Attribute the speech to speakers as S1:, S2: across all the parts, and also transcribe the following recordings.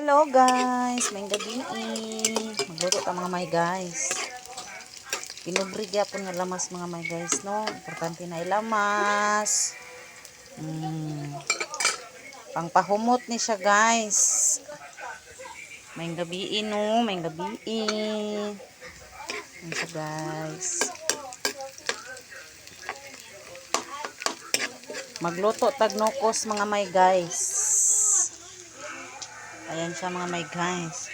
S1: Hello guys, may gabi. Magluto ta mga may guys. Pinubrigya po nga lamas mga may guys, no? Importante na ilamas. Pangpahumot ni siya guys. May gabi no, may gabi. Yan siya guys. Magluto tagnokos mga may guys. Ayan siya mga may guys.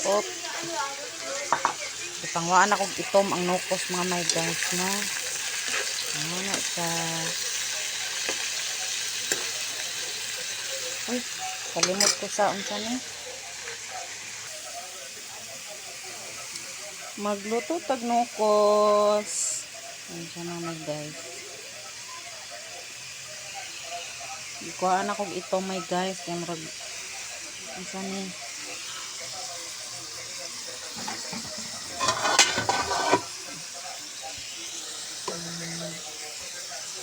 S1: Op. Ipangwaan akong itom ang nukos mga may guys, no? Ano siya. Uy, kalimot ko sa unsa ni. Magluto tagnukos. Ayan siya mga may guys. Ikuhaan akong itom my guys. Kaya marag unsa ni.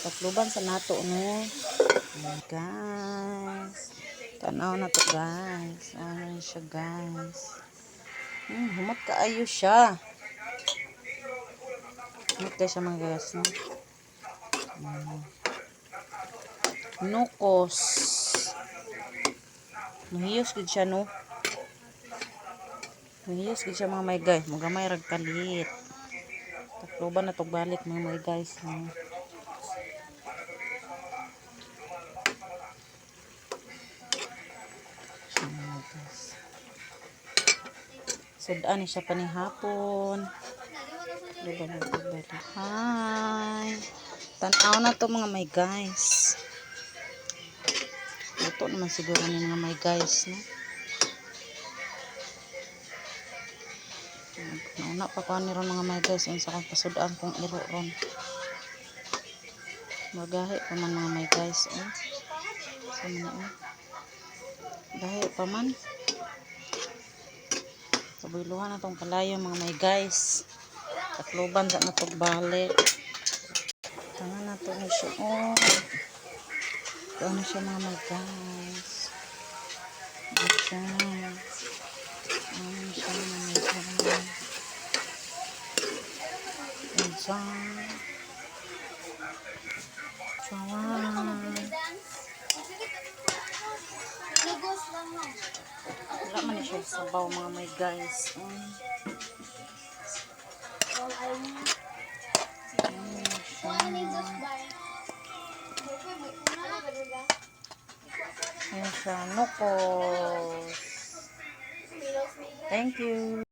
S1: Tatluban sa nato no. Guys. Tanaw na to guys. Ayan siya guys. Humot kaayo siya. Humot kayo siya mga guys no. Nukos. Mahiyos gid siya no. Mahiyos gid siya mga may guys. Magamay rag kalit. Tatluban na to balik mga may guys no. Sudaan ni siya panihapon. Hi. Tanaw na to mga may guys. Luto naman siguro ni mga may guys no. Nauna pa ko ni ron mga may guys sa kong pasudaan kong iro ron. Magahi pa man mga may guys oh. Sama na gahi pa man. Kabuyluhan na tong kalayo mga may guys. Tatluban sa natog balik. Tangan na to na siya oh. Ito na siya mga may guys. Ito siya. Ano siya mga may guys. Ito siya. Wala man siya sabaw mga may guys. Ayan siya. Nukos. Thank you.